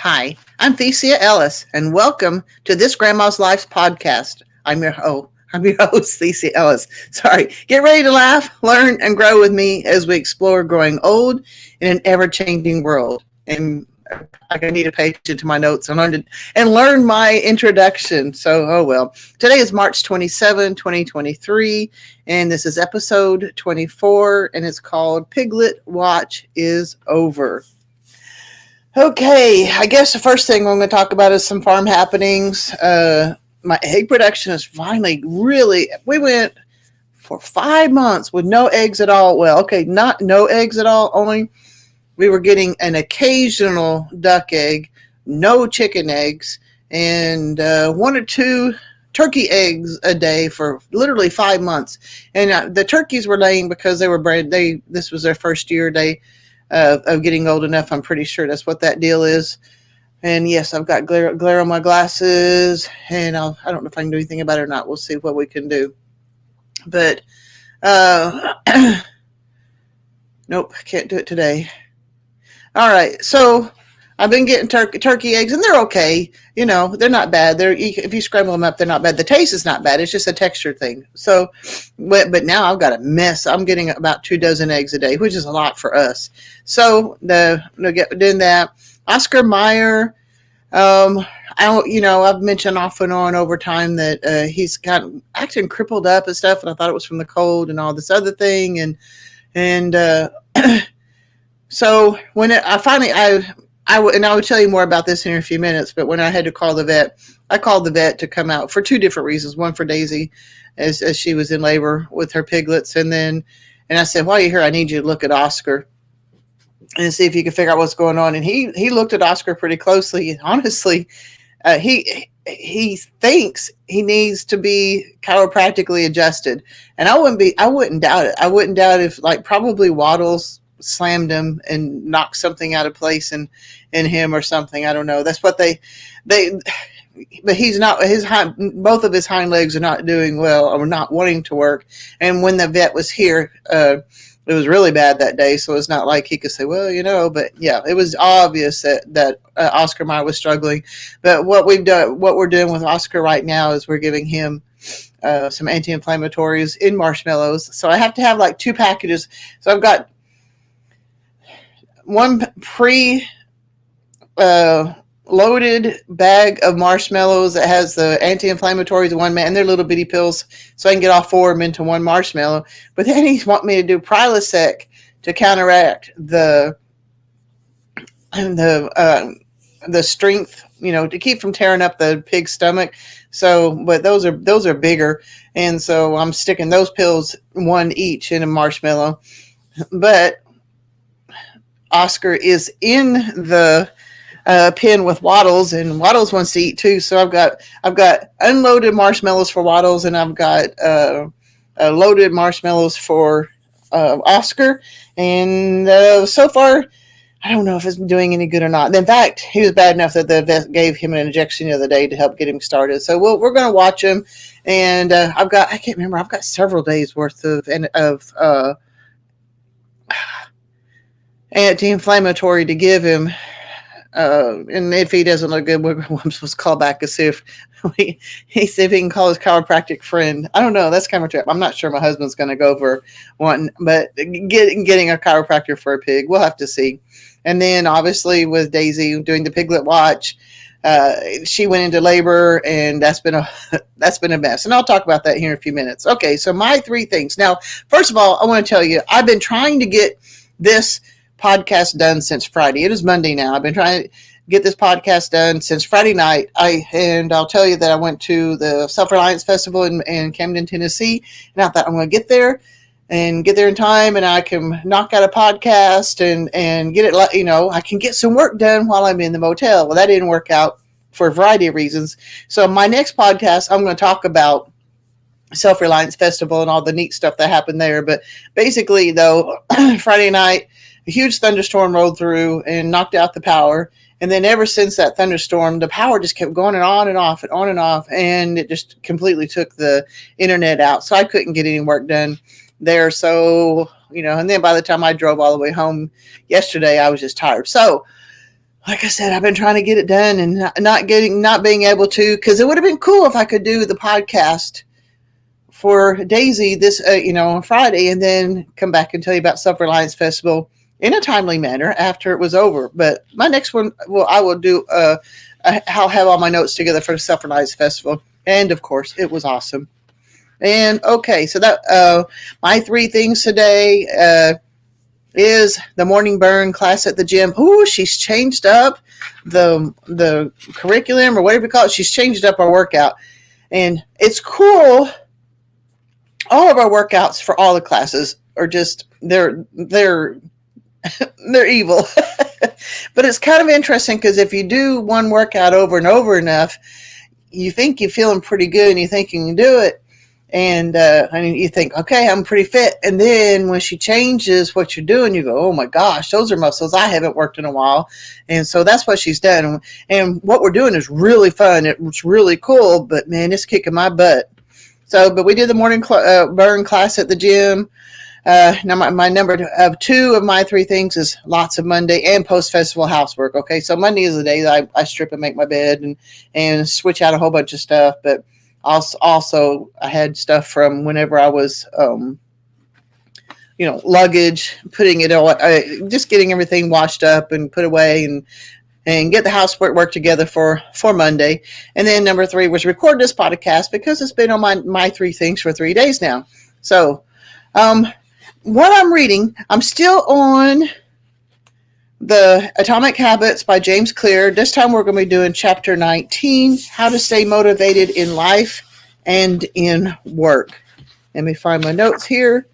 Hi, I'm Thecia Ellis, and welcome to this Grandma's Life podcast. I'm your host, Thecia Ellis. Sorry. Get ready to laugh, learn, and grow with me as we explore growing old in an ever-changing world. And I need to pay attention to my notes and learn my introduction. So, oh well. Today is March 27, 2023, and this is episode 24, and it's called Piglet Watch is Over. Okay, I guess the first thing we're going to talk about is some farm happenings. My egg production is finally we went for 5 months with no eggs at all. Well, okay, not no eggs at all, only we were getting an occasional duck egg, no chicken eggs, and one or two turkey eggs a day for literally 5 months. And the turkeys were laying because they were bred. This was their first year. Of getting old enough. I'm pretty sure that's what that deal is. And yes, I've got glare on my glasses, and I don't know if I can do anything about it or not. We'll see what we can do. But nope, I can't do it today. All right, so I've been getting turkey eggs, and they're okay. You know, they're not bad. If you scramble them up, they're not bad. The taste is not bad. It's just a texture thing. So, but now I've got a mess. I'm getting about 2 dozen eggs a day, which is a lot for us. So doing that. Oscar Mayer, I've mentioned off and on over time that he's got acting crippled up and stuff, and I thought it was from the cold and all this other thing, and so when I would tell you more about this in a few minutes, but when I had to call the vet, I called the vet to come out for 2 different reasons. One for Daisy, as she was in labor with her piglets, and I said, while you're here, I need you to look at Oscar and see if you can figure out what's going on. And he looked at Oscar pretty closely. Honestly, he thinks he needs to be chiropractically adjusted, and I wouldn't doubt it. I wouldn't doubt if probably Waddles slammed him and knocked something out of place in him or something. I don't know. That's what but he's not, both of his hind legs are not doing well or not wanting to work. And when the vet was here, it was really bad that day. So it's not like he could say, well, but yeah, it was obvious that Oscar Mayer was struggling. But what we're doing with Oscar right now is we're giving him some anti-inflammatories in marshmallows. So I have to have 2 packages. So I've got one loaded bag of marshmallows that has the anti-inflammatories in one man, and they're little bitty pills, so I can get all 4 of them into one marshmallow. But then he's wanting me to do Prilosec to counteract the strength, to keep from tearing up the pig's stomach. So, but those are bigger, and so I'm sticking those pills 1 each in a marshmallow. But Oscar is in the pen with Waddles, and Waddles wants to eat too. So I've got unloaded marshmallows for Waddles, and I've got loaded marshmallows for Oscar. And so far, I don't know if it's doing any good or not. In fact, he was bad enough that the vet gave him an injection the other day to help get him started. So we're going to watch him, and I've got several days worth of anti-inflammatory to give him, and if he doesn't look good, I'm supposed to call back and see if he can call his chiropractic friend. I don't know. That's kind of a trip. I'm not sure my husband's going to go for one, but getting a chiropractor for a pig, we'll have to see. And then obviously with Daisy doing the Piglet Watch, she went into labor, and that's been a mess. And I'll talk about that here in a few minutes. Okay, so my 3 things. Now, first of all, I want to tell you, I've been trying to get this podcast done since Friday. It is Monday now. I've been trying to get this podcast done since Friday night. I'll tell you that I went to the Self-Reliance Festival in Camden, Tennessee, and I thought I'm going to get there in time, and I can knock out a podcast and get it, I can get some work done while I'm in the motel. Well, that didn't work out for a variety of reasons. So my next podcast, I'm going to talk about Self-Reliance Festival and all the neat stuff that happened there. But basically, though, Friday night, a huge thunderstorm rolled through and knocked out the power. And then ever since that thunderstorm, the power just kept going and on and off and on and off. And it just completely took the internet out. So I couldn't get any work done there. So, and then by the time I drove all the way home yesterday, I was just tired. So like I said, I've been trying to get it done and not being able to, because it would have been cool if I could do the podcast for Daisy this, on Friday, and then come back and tell you about Self-Reliance Festival in a timely manner after it was over. But my next one, well, I will do, I'll have all my notes together for the Self-Reliance Festival. And of course, it was awesome. And okay, so that, my 3 things today, is the morning burn class at the gym. Ooh, she's changed up the curriculum or whatever you call it. She's changed up our workout, and it's cool. All of our workouts for all the classes are just they're evil. But it's kind of interesting because if you do one workout over and over enough, you think you're feeling pretty good and you think you can do it. And you think, okay, I'm pretty fit. And then when she changes what you're doing, you go, oh my gosh, those are muscles I haven't worked in a while. And so that's what she's done. And what we're doing is really fun. It's really cool, but man, it's kicking my butt. So, but we did the morning burn class at the gym. Now my number 2 of my 3 things is lots of Monday and post-festival housework. Okay, so Monday is the day that I strip and make my bed and switch out a whole bunch of stuff. But also I had stuff from whenever I was, luggage, putting it on, just getting everything washed up and put away and get the housework together for Monday. And then number 3 was record this podcast because it's been on my 3 things for 3 days now. So, what I'm reading, I'm still on the Atomic Habits by James Clear. This time we're going to be doing chapter 19, How to Stay Motivated in Life and in Work. Let me find my notes here.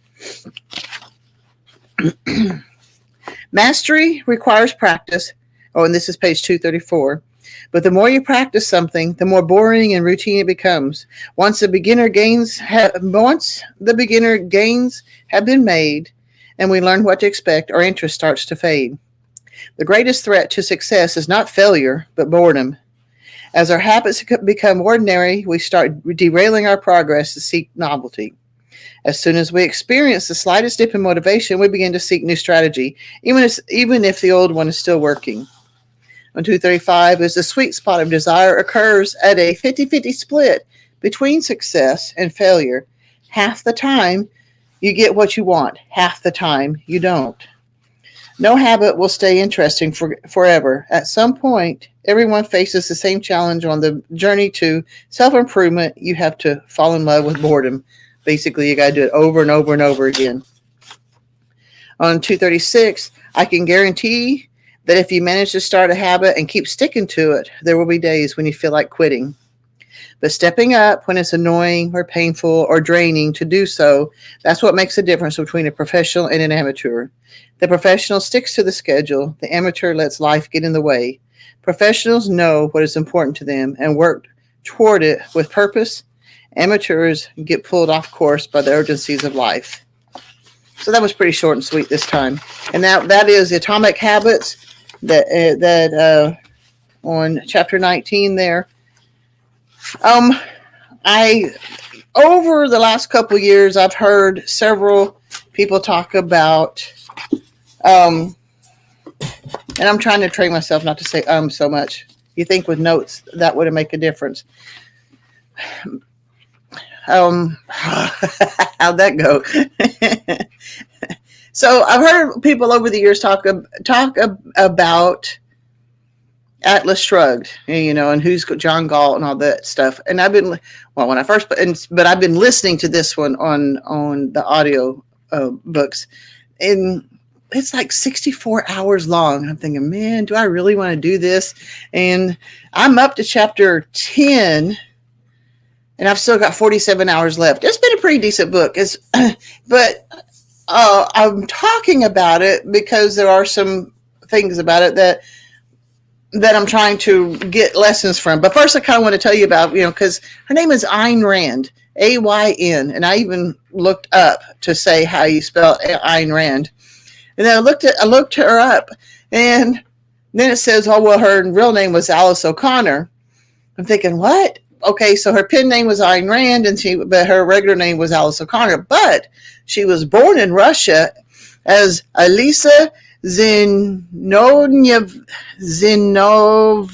Mastery requires practice. Oh, and this is page 234. But the more you practice something, the more boring and routine it becomes. Once the beginner gains have been made and we learn what to expect, our interest starts to fade. The greatest threat to success is not failure, but boredom. As our habits become ordinary, we start derailing our progress to seek novelty. As soon as we experience the slightest dip in motivation, we begin to seek new strategy, even if the old one is still working. On 235 is the sweet spot of desire occurs at a 50-50 split between success and failure. Half the time, you get what you want. Half the time, you don't. No habit will stay interesting forever. At some point, everyone faces the same challenge on the journey to self-improvement. You have to fall in love with boredom. Basically, you got to do it over and over and over again. On 236, I can guarantee that if you manage to start a habit and keep sticking to it, there will be days when you feel like quitting. But stepping up when it's annoying or painful or draining to do so, that's what makes the difference between a professional and an amateur. The professional sticks to the schedule. The amateur lets life get in the way. Professionals know what is important to them and work toward it with purpose. Amateurs get pulled off course by the urgencies of life. So that was pretty short and sweet this time. And that is Atomic Habits that on chapter 19 there. Over the last couple years, I've heard several people talk about, and I'm trying to train myself not to say so much. You think with notes that would make a difference. How'd that go? So I've heard people over the years talk about Atlas Shrugged, and who's John Galt and all that stuff. And I've been, when I first, but I've been listening to this one on the audio books, and it's like 64 hours long. I'm thinking, man, do I really want to do this? And I'm up to chapter 10, and I've still got 47 hours left. It's been a pretty decent book. But I'm talking about it because there are some things about it that I'm trying to get lessons from. But first, I kind of want to tell you about, because her name is Ayn Rand, A-Y-N, and I even looked up to say how you spell Ayn Rand. And then I looked her up, and then it says, her real name was Alice O'Connor. I'm thinking, what? Okay, so her pen name was Ayn Rand, but her regular name was Alice O'Connor. But she was born in Russia as Elisa Zinoviev, Zinovievna.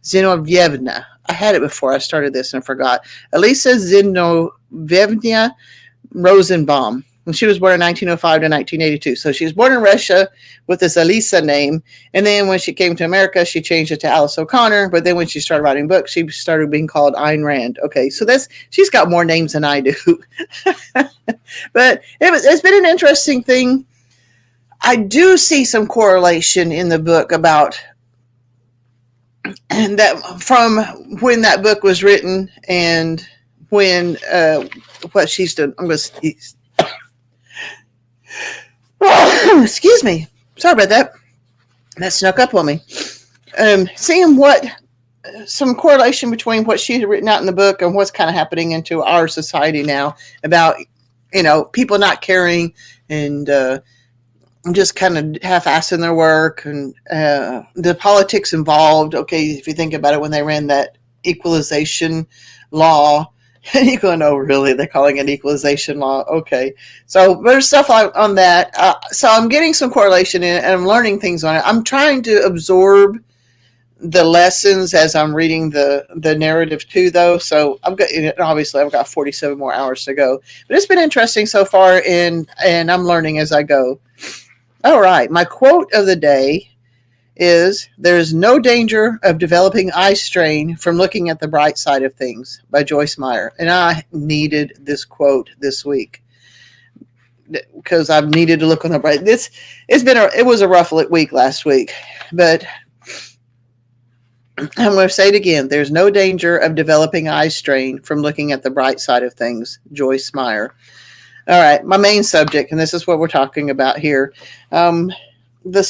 Zinovievna. I had it before I started this and forgot. Elisa Zinovievna Rosenbaum. And she was born in 1905 to 1982. So she was born in Russia with this Elisa name. And then when she came to America, she changed it to Alice O'Connor. But then when she started writing books, she started being called Ayn Rand. Okay, so she's got more names than I do. But it's been an interesting thing. I do see some correlation in the book about and that from when that book was written and when what she's done. I'm going to sneeze. Excuse me. Sorry about that. That snuck up on me. Seeing some correlation between what she had written out in the book and what's kind of happening into our society now about, people not caring and just kind of half-assing their work and the politics involved. Okay, if you think about it, when they ran that equalization law, and you go, no, really, they're calling it equalization law. Okay, so there's stuff on that. So I'm getting some correlation in it, and I'm learning things on it. I'm trying to absorb the lessons as I'm reading the narrative too, though. So obviously I've got 47 more hours to go, but it's been interesting so far, and I'm learning as I go. All right, my quote of the day is, "There is no danger of developing eye strain from looking at the bright side of things," by Joyce Meyer. And I needed this quote this week because I've needed to look on the bright. It was a rough week last week, but I'm going to say it again. There's no danger of developing eye strain from looking at the bright side of things. Joyce Meyer. All right, my main subject, and this is what we're talking about here. The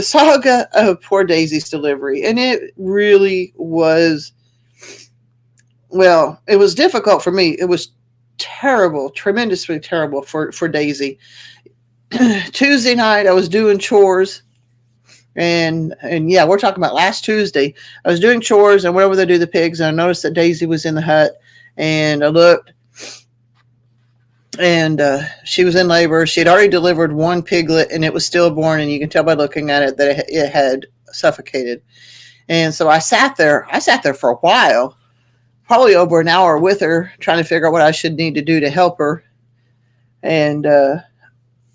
saga of poor Daisy's delivery. And it really was, well, it was difficult for me. It was terrible, tremendously terrible for Daisy. Tuesday night, I was doing chores. And yeah, we're talking about last Tuesday. I was doing chores and went over to do the pigs, and I noticed that Daisy was in the hut. And I looked, and she was in labor. She had already delivered one piglet, and it was stillborn, and you can tell by looking at it that it had suffocated. And so I sat there for a while, probably over an hour with her, trying to figure out what I should need to do to help her. And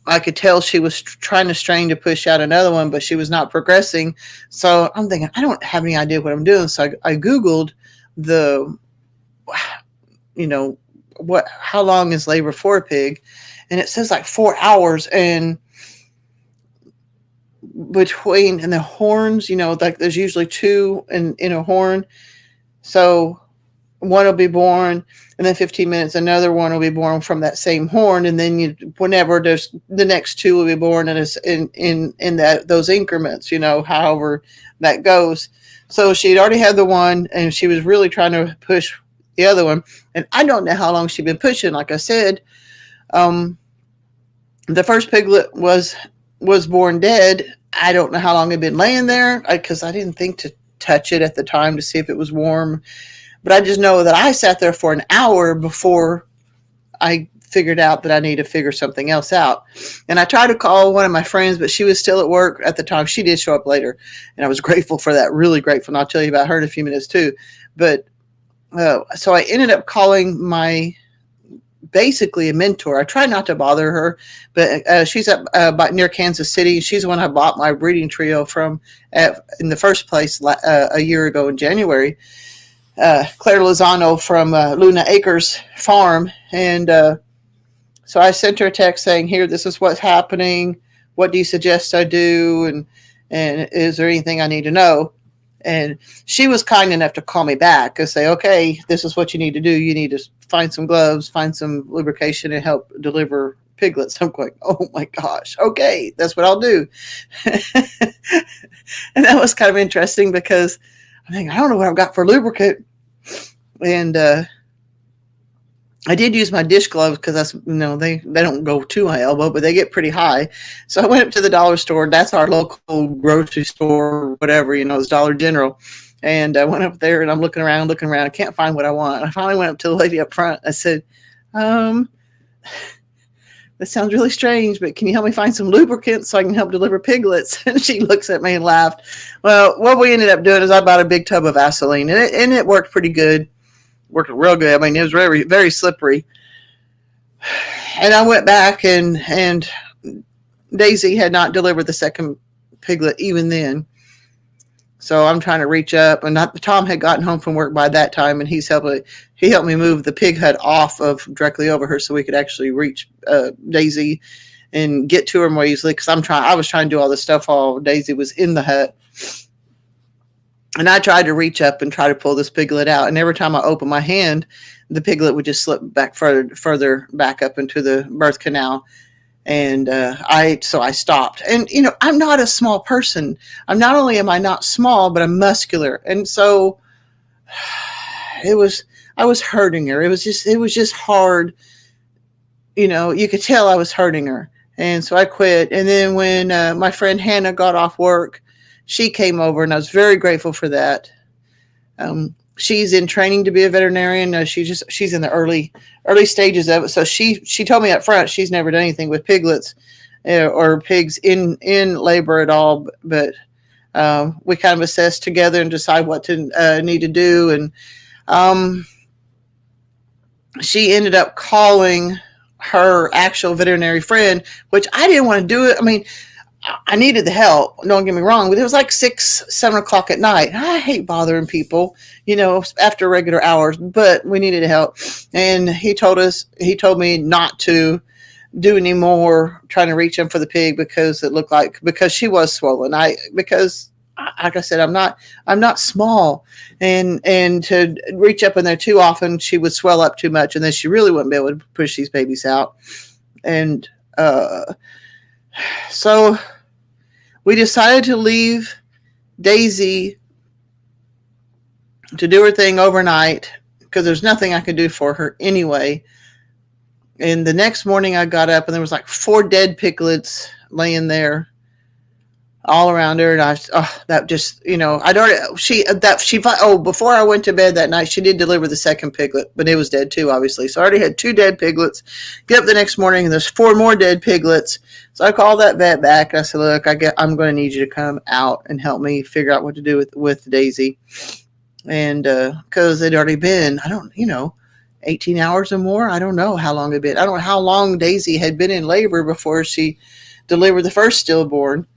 I could tell she was trying to strain to push out another one, but she was not progressing. So I'm thinking, I don't have any idea what I'm doing. So I Googled how long is labor for a pig? And it says like 4 hours. And between the horns, like there's usually two in a horn. So one will be born, and then 15 minutes, another one will be born from that same horn. And then whenever there's the next two will be born in those increments, however that goes. So she'd already had the one, and she was really trying to push the other one. And I don't know how long she'd been pushing. Like I said, the first piglet was born dead. I don't know how long it'd been laying there because I didn't think to touch it at the time to see if it was warm. But I just know that I sat there for an hour before I figured out that I need to figure something else out. And I tried to call one of my friends, but she was still at work at the time. She did show up later, and I was grateful for that, really grateful. And I'll tell you about her in a few minutes too. But so I ended up calling basically a mentor. I tried not to bother her, but she's up near Kansas City. She's the one I bought my breeding trio from in the first place a year ago in January. Claire Lozano from Luna Acres Farm. And so I sent her a text saying, here, this is what's happening. What do you suggest I do? And is there anything I need to know? And she was kind enough to call me back and say, okay, this is what you need to do. You need to find some gloves, find some lubrication, and help deliver piglets. I'm going, oh my gosh, okay, that's what I'll do. And that was kind of interesting because I think, I don't know what I've got for lubricant. And I did use my dish gloves because that's, they don't go to my elbow, but they get pretty high. So I went up to the dollar store. That's our local grocery store, whatever, it's Dollar General. And I went up there and I'm looking around. I can't find what I want. I finally went up to the lady up front. I said, this sounds really strange, but can you help me find some lubricant so I can help deliver piglets? And she looks at me and laughed. Well, what we ended up doing is I bought a big tub of Vaseline, and it worked pretty good. Worked real good. I mean, it was very, very slippery. And I went back, and Daisy had not delivered the second piglet even then. So I'm trying to reach up, and Tom had gotten home from work by that time, and he helped me move the pig hut off of directly over her so we could actually reach Daisy and get to her more easily. Because I was trying to do all this stuff while Daisy was in the hut, and I tried to reach up and try to pull this piglet out. And every time I opened my hand, the piglet would just slip back further back up into the birth canal. And I stopped. And, I'm not a small person. Not only am I not small, but I'm muscular. And so I was hurting her. It was just hard. You could tell I was hurting her. And so I quit. And then when my friend Hannah got off work, she came over, and I was very grateful for that. She's in training to be a veterinarian. She's in the early stages of it. So she told me up front she's never done anything with piglets or pigs in labor at all. But we kind of assess together and decide what to need to do. And she ended up calling her actual veterinary friend, which I didn't want to do it. I mean, I needed the help. Don't get me wrong, but it was like 6, 7 o'clock at night. I hate bothering people, after regular hours, but we needed help. And he told me not to do any more trying to reach him for the pig because she was swollen. Because like I said, I'm not small, and to reach up in there too often, she would swell up too much, and then she really wouldn't be able to push these babies out. And so we decided to leave Daisy to do her thing overnight because there's nothing I could do for her anyway. And the next morning I got up, and there was like 4 dead piglets laying there all around her. And before I went to bed that night, she did deliver the second piglet, but it was dead too, obviously. So I already had 2 dead piglets. Get up the next morning, and there's 4 more dead piglets. So I called that vet back. I said, look, I'm going to need you to come out and help me figure out what to do with Daisy. And because it'd already been, 18 hours or more. I don't know how long it'd been. I don't know how long Daisy had been in labor before she delivered the first stillborn.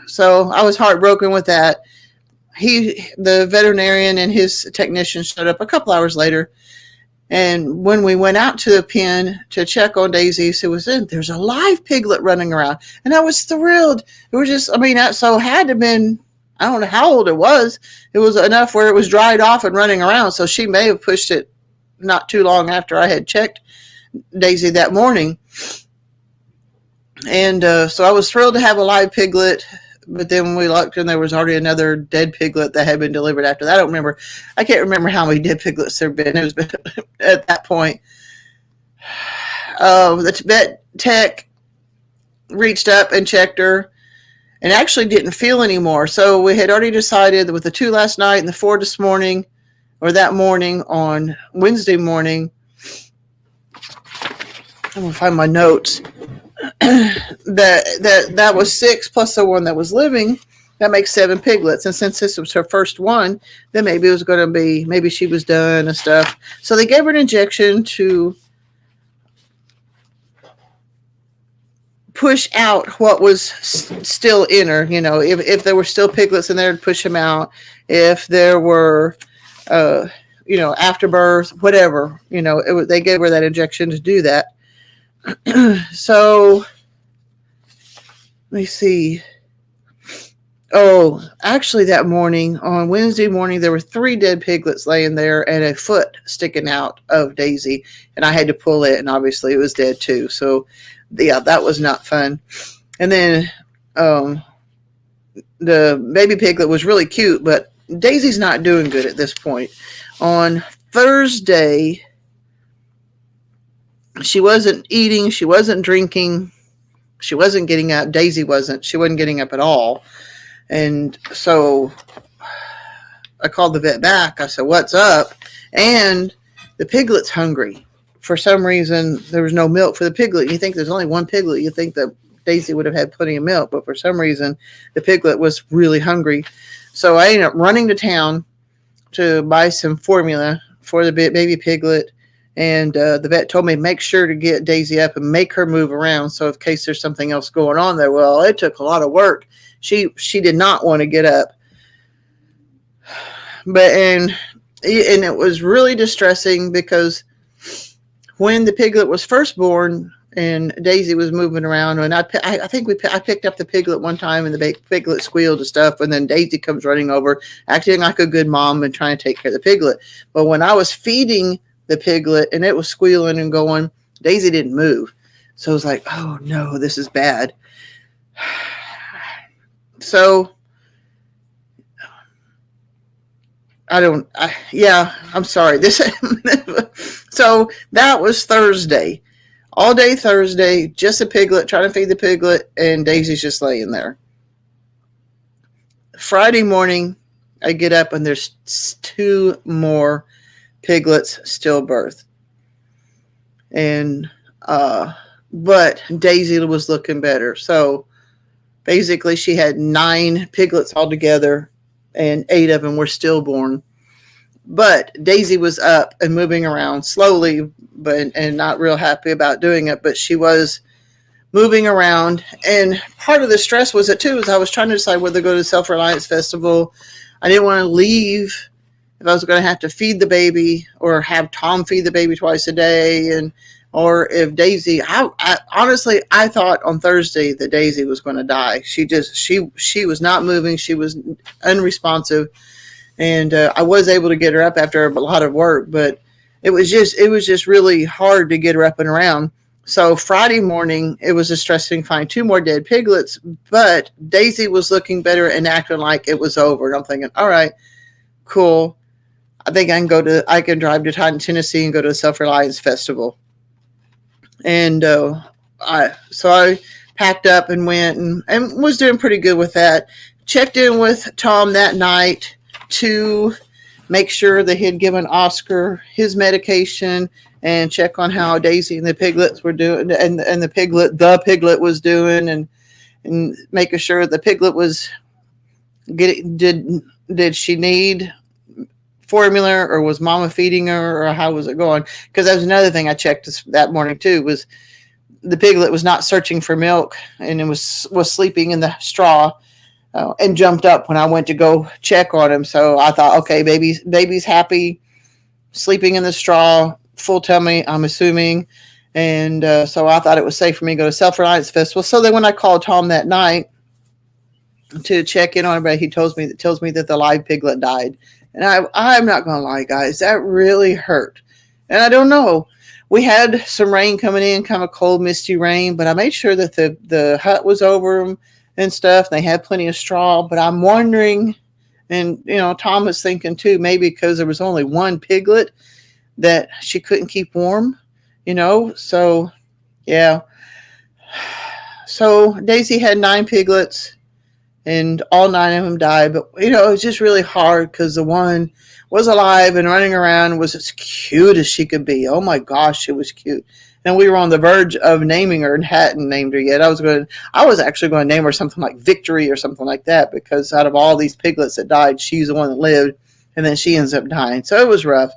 So I was heartbroken with that. The veterinarian and his technician showed up a couple hours later. And when we went out to the pen to check on Daisy, there's a live piglet running around. And I was thrilled. It was just, so had to have been, I don't know how old it was. It was enough where it was dried off and running around. So she may have pushed it not too long after I had checked Daisy that morning. And so I was thrilled to have a live piglet. But then when we looked, and there was already another dead piglet that had been delivered after that. I can't remember how many dead piglets there had been. It was at that point. The vet tech reached up and checked her and actually didn't feel anymore. So we had already decided that with the 2 last night and the 4 this morning, or that morning on Wednesday morning, I'm going to find my notes. that was 6 plus the one that was living. That makes 7 piglets. And since this was her first one, then maybe she was done and stuff. So they gave her an injection to push out what was still in her. If there were still piglets in there, to push them out. If there were, after birth, whatever, they gave her that injection to do that. So let me see. Oh, actually that morning, on Wednesday morning, there were 3 dead piglets laying there and a foot sticking out of Daisy, and I had to pull it, and obviously it was dead too. So yeah, that was not fun. And then the baby piglet was really cute, but Daisy's not doing good at this point. On Thursday, she wasn't eating, she wasn't drinking, she wasn't getting up. Daisy wasn't. She wasn't getting up at all. And so I called the vet back. I said, what's up? And the piglet's hungry. for some reason, there was no milk for the piglet. You think there's only one piglet. You think that Daisy would have had plenty of milk, but for some reason, the piglet was really hungry. So I ended up running to town to buy some formula for the baby piglet. And the vet told me, make sure to get Daisy up and make her move around. So in case there's something else going on there. Well, it took a lot of work. She did not want to get up. And it was really distressing because when the piglet was first born and Daisy was moving around, and I think I picked up the piglet one time and the piglet squealed and stuff, and then Daisy comes running over, acting like a good mom and trying to take care of the piglet. But when I was feeding the piglet and it was squealing and going, Daisy didn't move. So I was like, oh no, this is bad. So I'm sorry. So that was Thursday. All day Thursday, just a piglet, trying to feed the piglet, and Daisy's just laying there. Friday morning, I get up, and there's 2 more piglets stillbirth. And, but Daisy was looking better. So basically, she had 9 piglets altogether, and 8 of them were stillborn. But Daisy was up and moving around slowly, and not real happy about doing it. But she was moving around, and part of the stress was it too. Is I was trying to decide whether to go to the Self-Reliance Festival. I didn't want to leave if I was going to have to feed the baby or have Tom feed the baby twice a day, or if Daisy. I honestly, I thought on Thursday that Daisy was going to die. She was not moving. She was unresponsive. And I was able to get her up after a lot of work, but it was just really hard to get her up and around. So Friday morning, it was distressing to find 2 more dead piglets, but Daisy was looking better and acting like it was over. And I'm thinking, all right, cool. I think I can drive to Titan, Tennessee and go to the Self-Reliance Festival. And I packed up and went and was doing pretty good with that. Checked in with Tom that night to make sure that he had given Oscar his medication and check on how Daisy and the piglets were doing, and the piglet was doing, and making sure the piglet was did she need formula, or was mama feeding her, or how was it going? Because that was another thing I checked that morning too, was the piglet was not searching for milk, and it was sleeping in the straw. And jumped up when I went to go check on him. So I thought, okay, baby's happy, sleeping in the straw, full tummy, I'm assuming. And so I thought it was safe for me to go to Self-Reliance Festival. So then when I called Tom that night to check in on everybody, he tells me that the live piglet died. And I'm not going to lie, guys, that really hurt. And I don't know. We had some rain coming in, kind of cold, misty rain, but I made sure that the hut was over them and stuff. They had plenty of straw, but I'm wondering, and Tom was thinking too, maybe because there was only 1 piglet that she couldn't keep warm, so yeah. So Daisy had 9 piglets and all 9 of them died, but it was just really hard because the one was alive and running around, was as cute as she could be. Oh my gosh, it was cute. And we were on the verge of naming her and hadn't named her yet. I was actually going to name her something like Victory or something like that, because out of all these piglets that died, she's the one that lived, and then she ends up dying. So it was rough.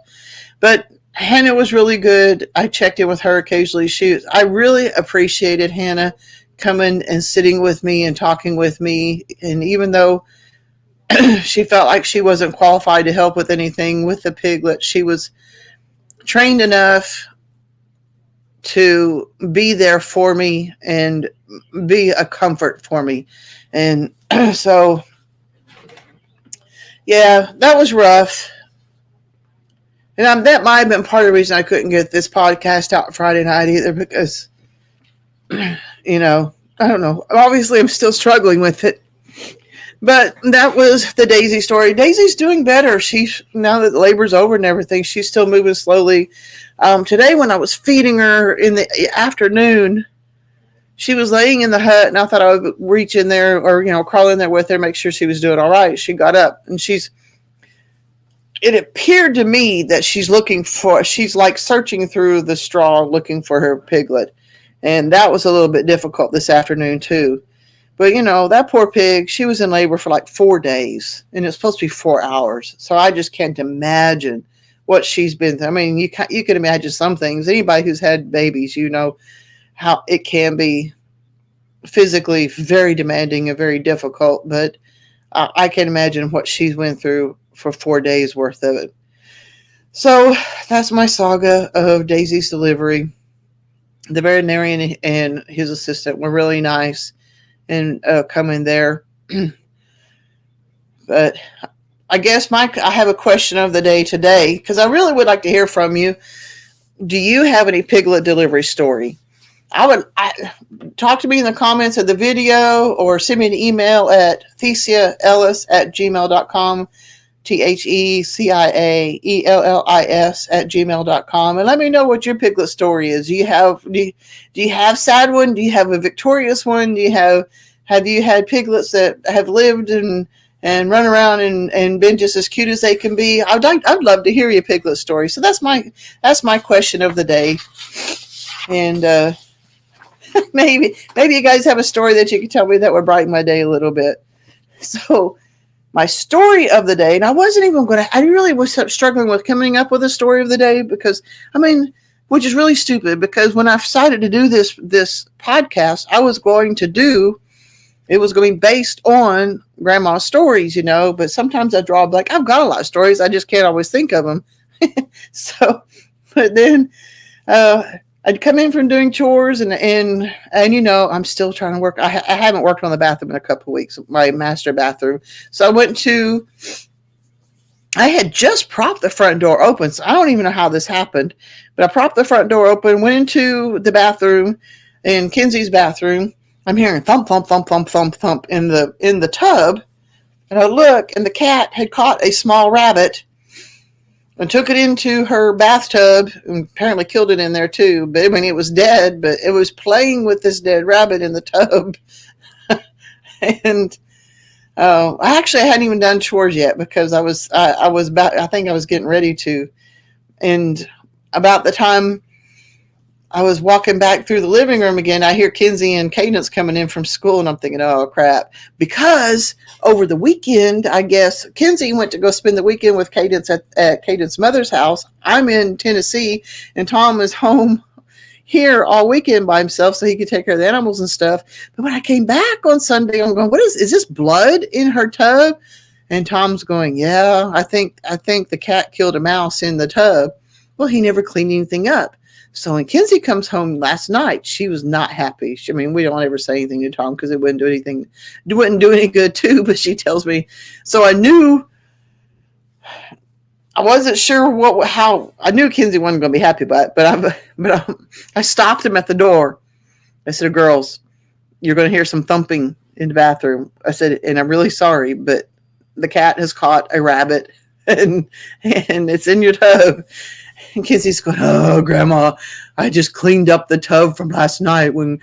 But Hannah was really good. I checked in with her occasionally. I really appreciated Hannah coming and sitting with me and talking with me. And even though she felt like she wasn't qualified to help with anything with the piglet, she was trained enough to be there for me and be a comfort for me. And so, yeah, that was rough. And that might have been part of the reason I couldn't get this podcast out Friday night either, because, I don't know. Obviously, I'm still struggling with it. But that was the Daisy story. Daisy's doing better. Now that the labor's over and everything, she's still moving slowly. Today, when I was feeding her in the afternoon, she was laying in the hut, and I thought I would reach in there or, crawl in there with her, make sure she was doing all right. She got up, and she's it appeared to me that she's like searching through the straw looking for her piglet. And that was a little bit difficult this afternoon too. But that poor pig, she was in labor for like 4 days, and it's supposed to be 4 hours. So I just can't imagine what she's been through. I mean, you can imagine some things. Anybody who's had babies, how it can be physically very demanding and very difficult. But I can imagine what she's went through for 4 days worth of it. So that's my saga of Daisy's delivery. The veterinarian and his assistant were really nice and coming there. But I guess I have a question of the day today, because I really would like to hear from you. Do you have any piglet delivery story? Talk to me in the comments of the video, or send me an email at thesiaellis@gmail.com, THECIAELLIS@gmail.com, and let me know what your piglet story is. Do you have a sad one? Do you have a victorious one? Have you had piglets that have lived and run around and been just as cute as they can be? I'd love to hear your piglet story. So that's my question of the day. And maybe you guys have a story that you can tell me that would brighten my day a little bit. So my story of the day, and I really was struggling with coming up with a story of the day, because, which is really stupid, because when I decided to do this podcast, it was going to be based on grandma's stories, but sometimes I draw I've got a lot of stories. I just can't always think of them. But then, I'd come in from doing chores and I'm still trying to work. I haven't worked on the bathroom in a couple of weeks, my master bathroom. So I had just propped the front door open. So I don't even know how this happened, but I propped the front door open, went into the bathroom, in Kenzie's bathroom. I'm hearing thump, thump, thump, thump, thump, thump in the tub. And I look, and the cat had caught a small rabbit and took it into her bathtub, and apparently killed it in there too. But it was dead, but it was playing with this dead rabbit in the tub. And I hadn't even done chores yet, because I think I was getting ready to. And about the time I was walking back through the living room again, I hear Kenzie and Cadence coming in from school, and I'm thinking, oh crap. Because over the weekend, I guess Kenzie went to go spend the weekend with Cadence at Cadence's mother's house. I'm in Tennessee, and Tom is home here all weekend by himself so he could take care of the animals and stuff. But when I came back on Sunday, I'm going, is this blood in her tub? And Tom's going, yeah, I think the cat killed a mouse in the tub. Well, he never cleaned anything up. So when Kenzie comes home last night, she was not happy. We don't ever say anything to Tom because it wouldn't do anything. It wouldn't do any good too, but she tells me. So I knew, I wasn't sure how, I knew Kenzie wasn't going to be happy about it, but I stopped him at the door. I said, girls, you're going to hear some thumping in the bathroom. I said, and I'm really sorry, but the cat has caught a rabbit and it's in your tub. And Kenzie's going, oh, Grandma, I just cleaned up the tub from last night. When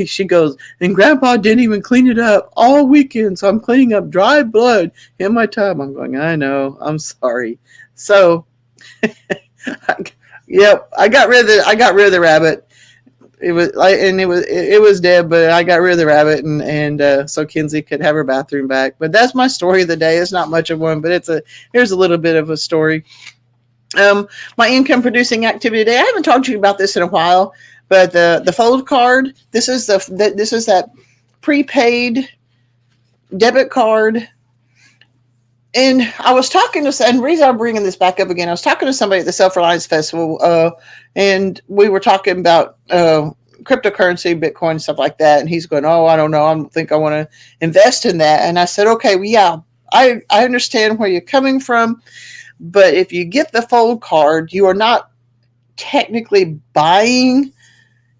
she goes, and Grandpa didn't even clean it up all weekend, so I'm cleaning up dry blood in my tub. I'm going, I know, I'm sorry. So, yep, I got rid of the rabbit. It was dead, but I got rid of the rabbit, and so Kenzie could have her bathroom back. But that's my story of the day. It's not much of one, but here's a little bit of a story. My income producing activity today. I haven't talked to you about this in a while, but the fold card. This is that prepaid debit card. And I was talking to, and the reason I'm bringing this back up again, I was talking to somebody at the Self-Reliance Festival, and we were talking about cryptocurrency, Bitcoin, stuff like that. And he's going, oh, I don't know. I don't think I want to invest in that. And I said, okay, well, yeah, I understand where you're coming from. But if you get the fold card, you are not technically buying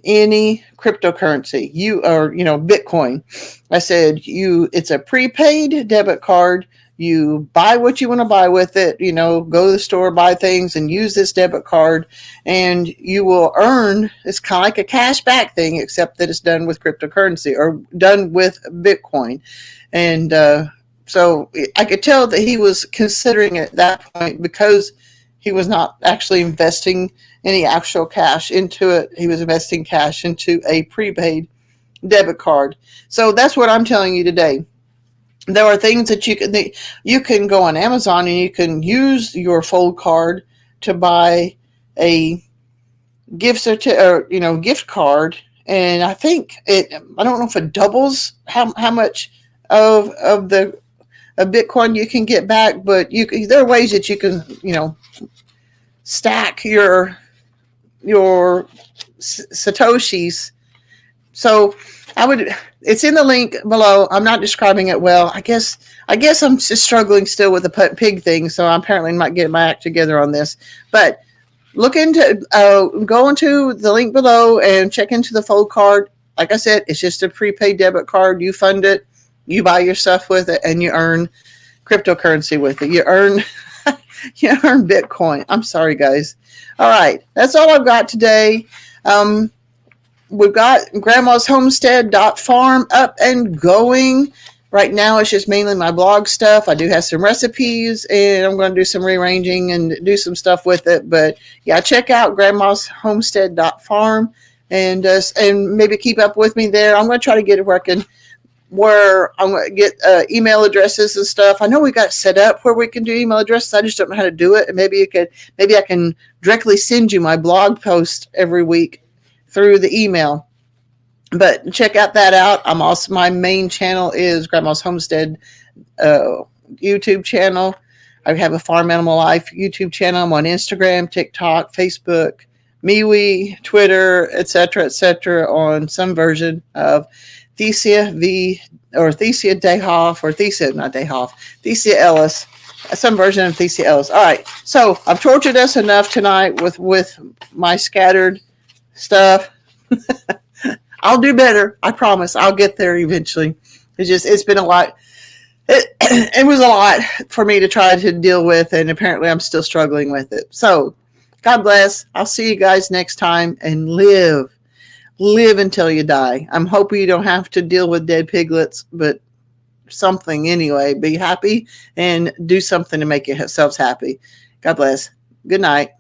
any cryptocurrency. You are, Bitcoin. I said, it's a prepaid debit card. You buy what you want to buy with it, go to the store, buy things, and use this debit card, and you will earn, it's kind of like a cash back thing, except that it's done with cryptocurrency or done with Bitcoin. And So I could tell that he was considering it at that point because he was not actually investing any actual cash into it. He was investing cash into a prepaid debit card. So that's what I'm telling you today. There are things that you can go on Amazon and you can use your Fold card to buy a gift card, and I don't know if it doubles how much of the of Bitcoin you can get back, but there are ways that you can stack your satoshis. So it's in the link below. I'm not describing it well. I guess I'm just struggling still with the pig thing, so I'm apparently not getting my act together on this. But go into the link below and check into the Fold card. Like I said, it's just a prepaid debit card. You fund it, you buy your stuff with it, and you earn cryptocurrency with it. You earn Bitcoin. I'm sorry, guys. All right, that's all I've got today. We've got Grandma's Homestead.farm up and going. Right now, it's just mainly my blog stuff. I do have some recipes, and I'm going to do some rearranging and do some stuff with it. But yeah, check out Grandma's Homestead.farm and maybe keep up with me there. I'm going to try to get it working where I'm going to get email addresses and stuff. I know we got set up where we can do email addresses. I just don't know how to do it. And maybe I can directly send you my blog post every week through the email. But check out my main channel is Grandma's Homestead YouTube channel. I have a Farm Animal Life YouTube channel. I'm on Instagram, TikTok, Facebook, MeWe, Twitter, etc., on some version of Thesia Ellis, some version of Thesia Ellis. All right, so I've tortured us enough tonight with my scattered stuff. I'll do better. I promise. I'll get there eventually. It's been a lot. It was a lot for me to try to deal with, and apparently I'm still struggling with it. So, God bless. I'll see you guys next time, and live until you die. I'm hoping you don't have to deal with dead piglets, but something anyway. Be happy and do something to make yourselves happy. God bless. Good night.